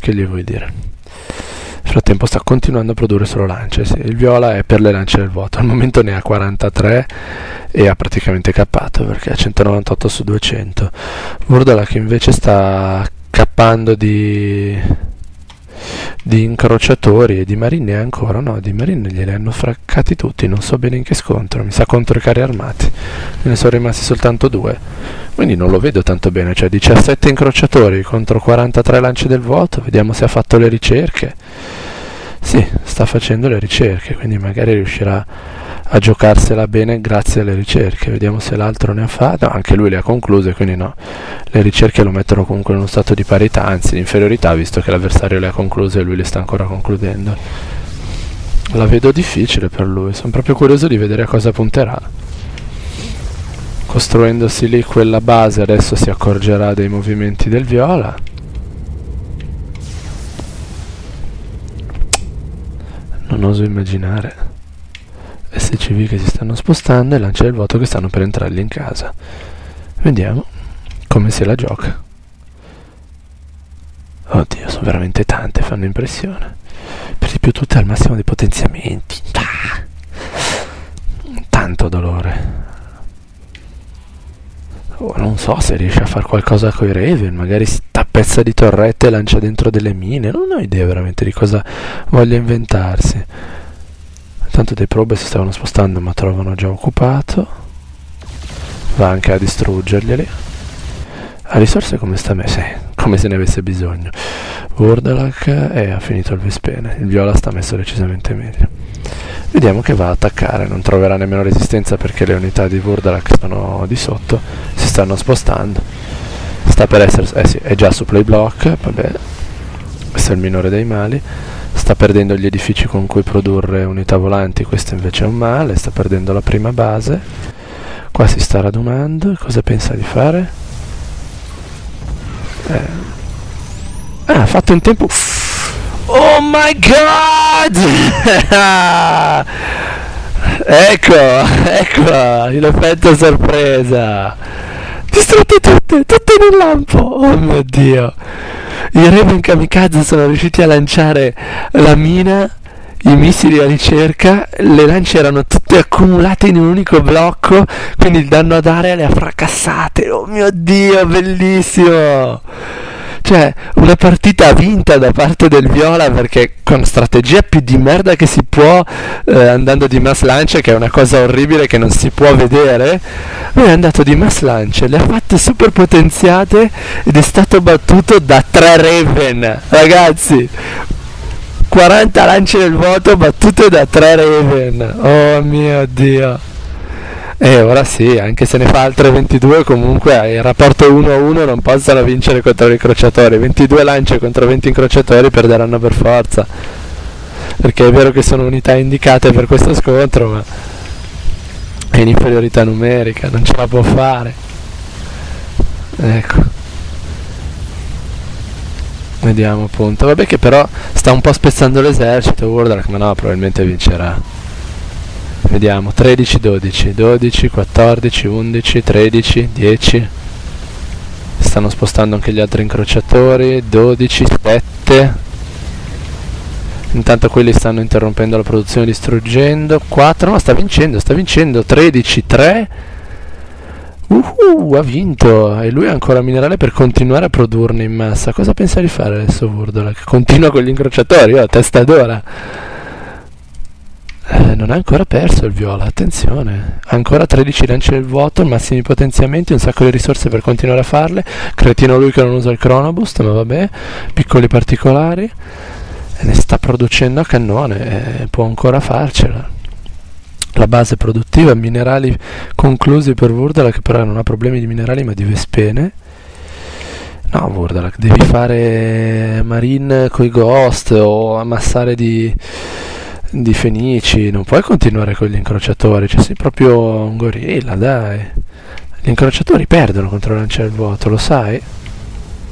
Che gli vuoi dire? Nel frattempo sta continuando a produrre solo lance, sì. Il viola è per le lance del vuoto, al momento ne ha 43 e ha praticamente cappato perché ha 198 su 200. Vurdalak invece sta cappando di incrociatori, e di marine ancora no, di marine glieli hanno fraccati tutti, non so bene in che scontro, mi sa contro i carri armati, ne sono rimasti soltanto 2, quindi non lo vedo tanto bene, cioè 17 incrociatori contro 43 lance del vuoto. Vediamo se ha fatto le ricerche. Sì, sta facendo le ricerche, quindi magari riuscirà a giocarsela bene grazie alle ricerche. Vediamo se l'altro ne ha fatto. No, anche lui le ha concluse, quindi no, le ricerche lo mettono comunque in uno stato di parità, anzi di inferiorità, visto che l'avversario le ha concluse e lui le sta ancora concludendo. La vedo difficile per lui, sono proprio curioso di vedere a cosa punterà. Costruendosi lì quella base adesso si accorgerà dei movimenti del viola. Non oso immaginare SCV che si stanno spostando e lancia del vuoto che stanno per entrargli in casa. Vediamo come se la gioca. Oddio, sono veramente tante, fanno impressione. Per di più tutte al massimo dei potenziamenti. Tanto dolore. Oh, non so se riesce a fare qualcosa con i Raven, magari si tappezza di torrette e lancia dentro delle mine. Non ho idea veramente di cosa voglia inventarsi. Tanto dei probe si stavano spostando ma trovano già occupato. Va anche a distruggerglieli. A risorse come sta messa? Come se ne avesse bisogno. Vurdalak ha finito il Vespene. Il viola sta messo decisamente meglio. Vediamo che va a attaccare. Non troverà nemmeno resistenza perché le unità di Vurdalak sono di sotto. Si stanno spostando. Sta per essere... sì, è già su play block. Vabbè, questo è il minore dei mali. Sta perdendo gli edifici con cui produrre unità volanti, questo invece è un male. Sta perdendo la prima base. Qua si sta radunando. Cosa pensa di fare? Ha fatto in tempo. Oh my god! ecco l'effetto sorpresa. Distrutte tutte nel lampo. Oh mio dio. I Raven kamikaze sono riusciti a lanciare la mina, i missili a ricerca, le lance erano tutte accumulate in un unico blocco, quindi il danno ad area le ha fracassate. Oh mio dio, bellissimo! Cioè, una partita vinta da parte del viola, perché con strategia più di merda che si può, andando di mass launch, che è una cosa orribile che non si può vedere, lui è andato di mass launch, le ha fatte super potenziate ed è stato battuto da 3 Raven, ragazzi! 40 lance nel vuoto battute da 3 Raven, oh mio dio! E ora sì, anche se ne fa altre 22, comunque il rapporto 1-1 non possono vincere contro gli incrociatori. 22 lance contro 20 incrociatori perderanno per forza, perché è vero che sono unità indicate per questo scontro, ma è in inferiorità numerica, non ce la può fare. Ecco, vediamo appunto. Vabbè che però sta un po' spezzando l'esercito Vurdalak, ma no, probabilmente vincerà. Vediamo, 13, 12, 12, 14, 11, 13, 10. Stanno spostando anche gli altri incrociatori, 12, 7. Intanto quelli stanno interrompendo la produzione distruggendo. 4, no, sta vincendo, 13, 3. Ha vinto. E lui ha ancora minerale per continuare a produrne in massa. Cosa pensa di fare adesso Vurdalak? Continua con gli incrociatori, testa d'ora. Non ha ancora perso il viola, attenzione, ha ancora 13 lance nel vuoto, massimi potenziamenti, un sacco di risorse per continuare a farle. Cretino lui che non usa il chronoboost, ma vabbè, piccoli particolari, e ne sta producendo a cannone, può ancora farcela. La base produttiva, minerali conclusi per Vurdalak, che però non ha problemi di minerali ma di Vespene. No Vurdalak, devi fare marine coi ghost o ammassare di fenici, non puoi continuare con gli incrociatori, cioè sei proprio un gorilla, dai. Gli incrociatori perdono contro lanciare il vuoto, lo sai?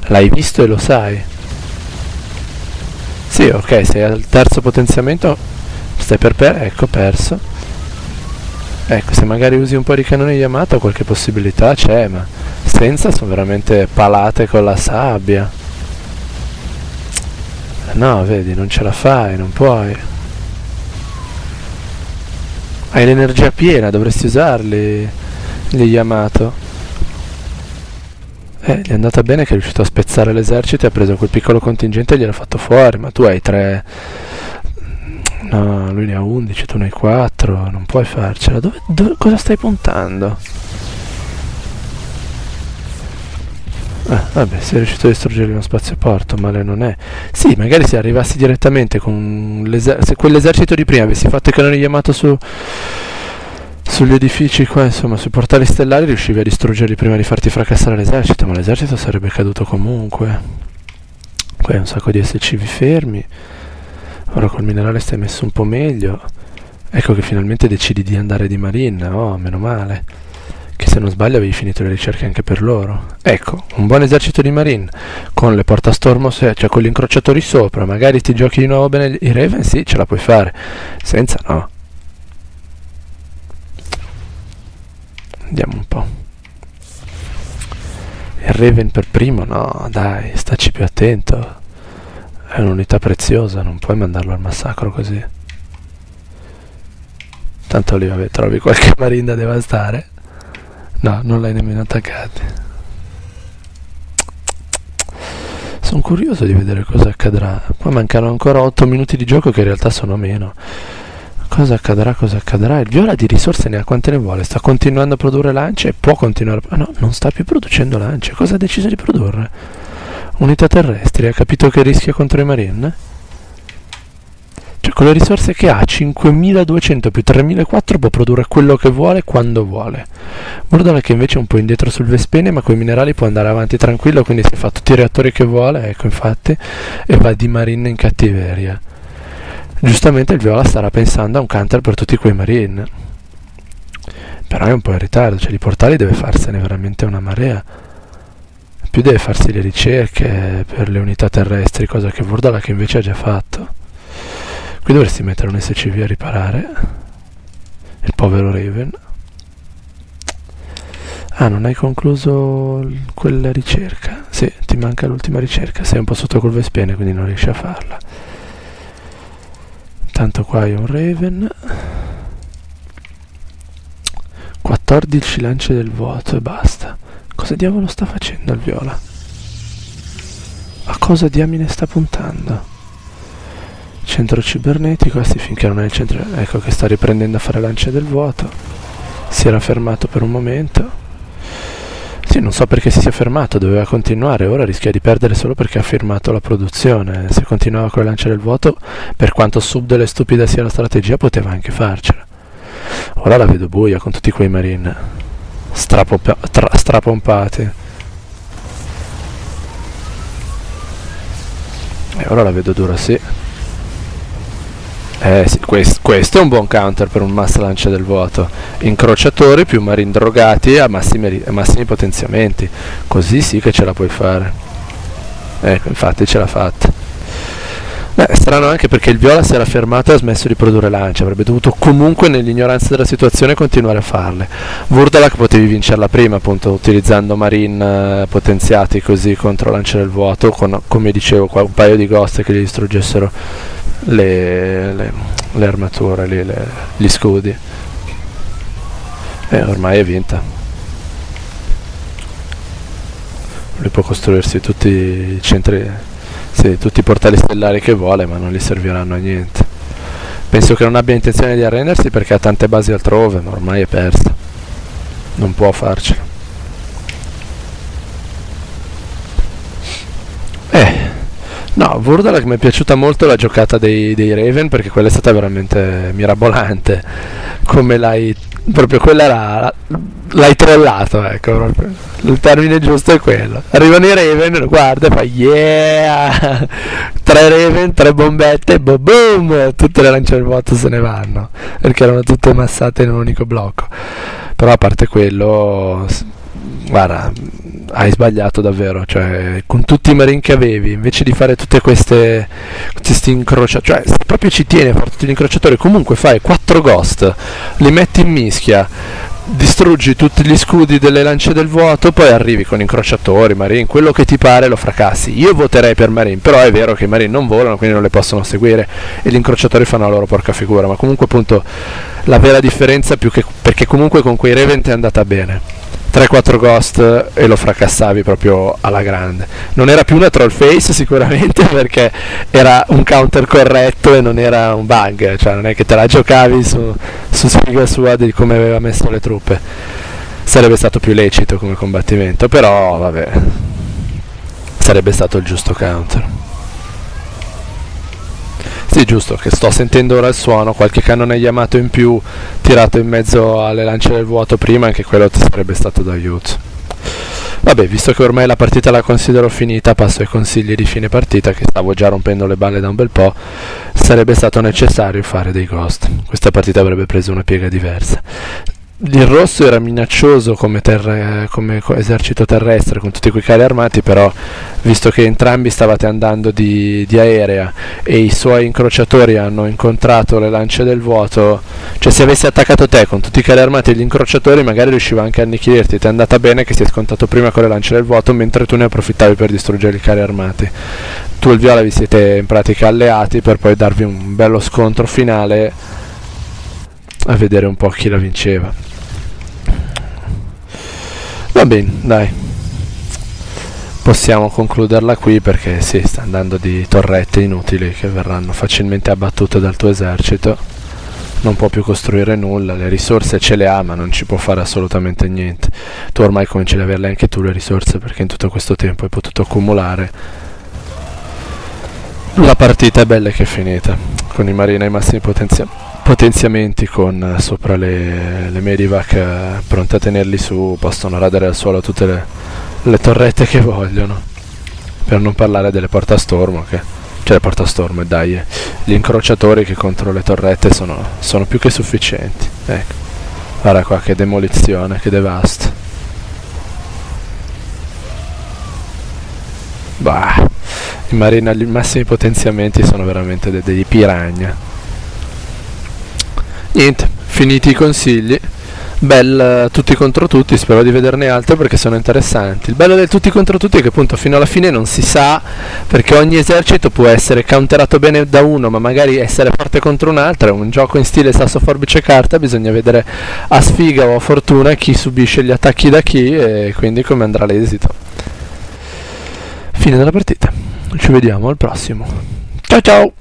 L'hai visto e lo sai? Sì, ok, sei al terzo potenziamento, stai ecco, perso. Ecco, se magari usi un po' di cannoni Yamato qualche possibilità c'è, ma senza sono veramente palate con la sabbia. No, vedi, non ce la fai, non puoi. Hai l'energia piena, dovresti usarli, gli Yamato. Gli è andata bene che è riuscito a spezzare l'esercito e ha preso quel piccolo contingente e gliel'ha fatto fuori, ma tu hai 3... No, lui ne ha 11, tu ne hai 4, non puoi farcela. Cosa stai puntando? Vabbè, sei riuscito a distruggere uno spazioporto, male non è. Sì, magari se arrivassi direttamente con se quell'esercito di prima avessi fatto i canoni Yamato sugli edifici qua, insomma, sui portali stellari, riuscivi a distruggerli prima di farti fracassare l'esercito, ma l'esercito sarebbe caduto comunque. Qui hai un sacco di SCV fermi. Ora col minerale stai messo un po' meglio. Ecco che finalmente decidi di andare di Marine. Oh, meno male. Che se non sbaglio avevi finito le ricerche anche per loro. Ecco, un buon esercito di Marine con le portastormo, cioè con gli incrociatori sopra. Magari ti giochi di nuovo bene i Raven, sì, ce la puoi fare. Senza no. Andiamo un po'. Il Raven per primo? No, dai, staci più attento. È un'unità preziosa, non puoi mandarlo al massacro così. Tanto lì, vabbè, trovi qualche marine da devastare. No, non l'hai nemmeno attaccato. Sono curioso di vedere cosa accadrà. Qua mancano ancora 8 minuti di gioco che in realtà sono meno. Cosa accadrà, cosa accadrà? Il Viola di risorse ne ha quante ne vuole. Sta continuando a produrre lance e può continuare. Ah no, non sta più producendo lance. Cosa ha deciso di produrre? Unità terrestri, ha capito che rischia contro i Marine? Cioè con le risorse che ha, 5200 più 3004, può produrre quello che vuole quando vuole. Guardala che invece è un po' indietro sul Vespene, ma con i minerali può andare avanti tranquillo, quindi si fa tutti i reattori che vuole, ecco infatti, e va di Marine in cattiveria. Giustamente il Viola starà pensando a un counter per tutti quei Marine. Però è un po' in ritardo, cioè di portali deve farsene veramente una marea. Più deve farsi le ricerche per le unità terrestri, cosa che Vurdala che invece ha già fatto. Qui dovresti mettere un SCV a riparare il povero Raven. Ah, non hai concluso quella ricerca? Sì, ti manca l'ultima ricerca, sei un po' sotto col Vespene, quindi non riesci a farla. Tanto qua hai un Raven. 14 lance del vuoto e basta. Cosa diavolo sta facendo il Viola? A cosa diamine sta puntando? Centro cibernetico, questi finché non è il centro... Ecco che sta riprendendo a fare lance del vuoto. Si era fermato per un momento. Sì, non so perché si sia fermato, doveva continuare, ora rischia di perdere solo perché ha firmato la produzione. Se continuava con le lance del vuoto, per quanto subdole e stupida sia la strategia, poteva anche farcela. Ora la vedo buia con tutti quei Marine strapompati. E ora la vedo dura, sì. Sì, questo è un buon counter per un mass lancia del vuoto. Incrociatori più marine drogati a massimi potenziamenti. Così sì che ce la puoi fare. Ecco, infatti ce l'ha fatta. È strano anche perché il Viola si era fermato e ha smesso di produrre lance. Avrebbe dovuto comunque, nell'ignoranza della situazione, continuare a farle. Vurdalak potevi vincerla prima, appunto, utilizzando marine potenziati così contro lance del vuoto, con, come dicevo qua, un paio di ghost che gli distruggessero le armature, gli scudi. Ormai è vinta. Lui può costruirsi tutti i centri, sì, tutti i portali stellari che vuole, ma non gli serviranno a niente. Penso che non abbia intenzione di arrendersi perché ha tante basi altrove, ma ormai è persa. Non può farcela. No, Vurdalak mi è piaciuta molto la giocata dei Raven, perché quella è stata veramente mirabolante. Come proprio quella l'hai trollato, ecco, proprio. Il termine giusto è quello. Arrivano i Raven, lo guarda e fa yeah! 3 Raven, 3 bombette, boom! Tutte le lance del vuoto se ne vanno, perché erano tutte massate in un unico blocco. Però a parte quello, guarda, hai sbagliato davvero, cioè con tutti i marine che avevi, invece di fare tutte questi incrociatori, cioè proprio ci tieni a fare tutti gli incrociatori, comunque fai 4 ghost, li metti in mischia distruggi tutti gli scudi delle lance del vuoto, poi arrivi con incrociatori, marine, quello che ti pare lo fracassi. Io voterei per marine, però è vero che i marine non volano, quindi non le possono seguire e gli incrociatori fanno la loro porca figura, ma comunque appunto la vera differenza più che perché comunque con quei Revenant è andata bene. 3-4 ghost e lo fracassavi proprio alla grande. Non era più una troll face sicuramente, perché era un counter corretto e non era un bug, cioè non è che te la giocavi su sfiga sua di come aveva messo le truppe. Sarebbe stato più lecito come combattimento, però vabbè, sarebbe stato il giusto counter. Sì, giusto, che sto sentendo ora il suono, qualche cannone Yamato in più tirato in mezzo alle lance del vuoto prima, anche quello ti sarebbe stato d'aiuto. Vabbè, visto che ormai la partita la considero finita, passo ai consigli di fine partita, che stavo già rompendo le balle da un bel po'. Sarebbe stato necessario fare dei ghost. Questa partita avrebbe preso una piega diversa. Il rosso era minaccioso come esercito terrestre con tutti quei carri armati, però visto che entrambi stavate andando di aerea e i suoi incrociatori hanno incontrato le lance del vuoto, cioè se avessi attaccato te con tutti i carri armati e gli incrociatori magari riusciva anche a annichilirti. Ti è andata bene che si è scontato prima con le lance del vuoto, mentre tu ne approfittavi per distruggere i carri armati. Tu e il viola vi siete in pratica alleati per poi darvi un bello scontro finale a vedere un po' chi la vinceva. Va bene, dai, possiamo concluderla qui, perché sì, sta andando di torrette inutili che verranno facilmente abbattute dal tuo esercito. Non può più costruire nulla, le risorse ce le ha ma non ci può fare assolutamente niente. Tu ormai cominci ad averle anche tu le risorse, perché in tutto questo tempo hai potuto accumulare. La partita è bella che è finita, con i marine ai massimi potenziamenti, con sopra le Medivac pronte a tenerli su, possono radere al suolo tutte le torrette che vogliono, per non parlare delle portastormo, cioè le portastormo, dai, gli incrociatori che contro le torrette sono più che sufficienti. Ecco, guarda qua che demolizione, che devasto. Bah, i marini agli massimi potenziamenti sono veramente dei piragna. Niente, finiti i consigli. Bel tutti contro tutti, spero di vederne altri perché sono interessanti. Il bello del tutti contro tutti è che appunto fino alla fine non si sa, perché ogni esercito può essere counterato bene da uno ma magari essere forte contro un altro. È un gioco in stile sasso forbice carta, bisogna vedere a sfiga o a fortuna chi subisce gli attacchi da chi e quindi come andrà l'esito. Fine della partita, ci vediamo al prossimo. Ciao ciao!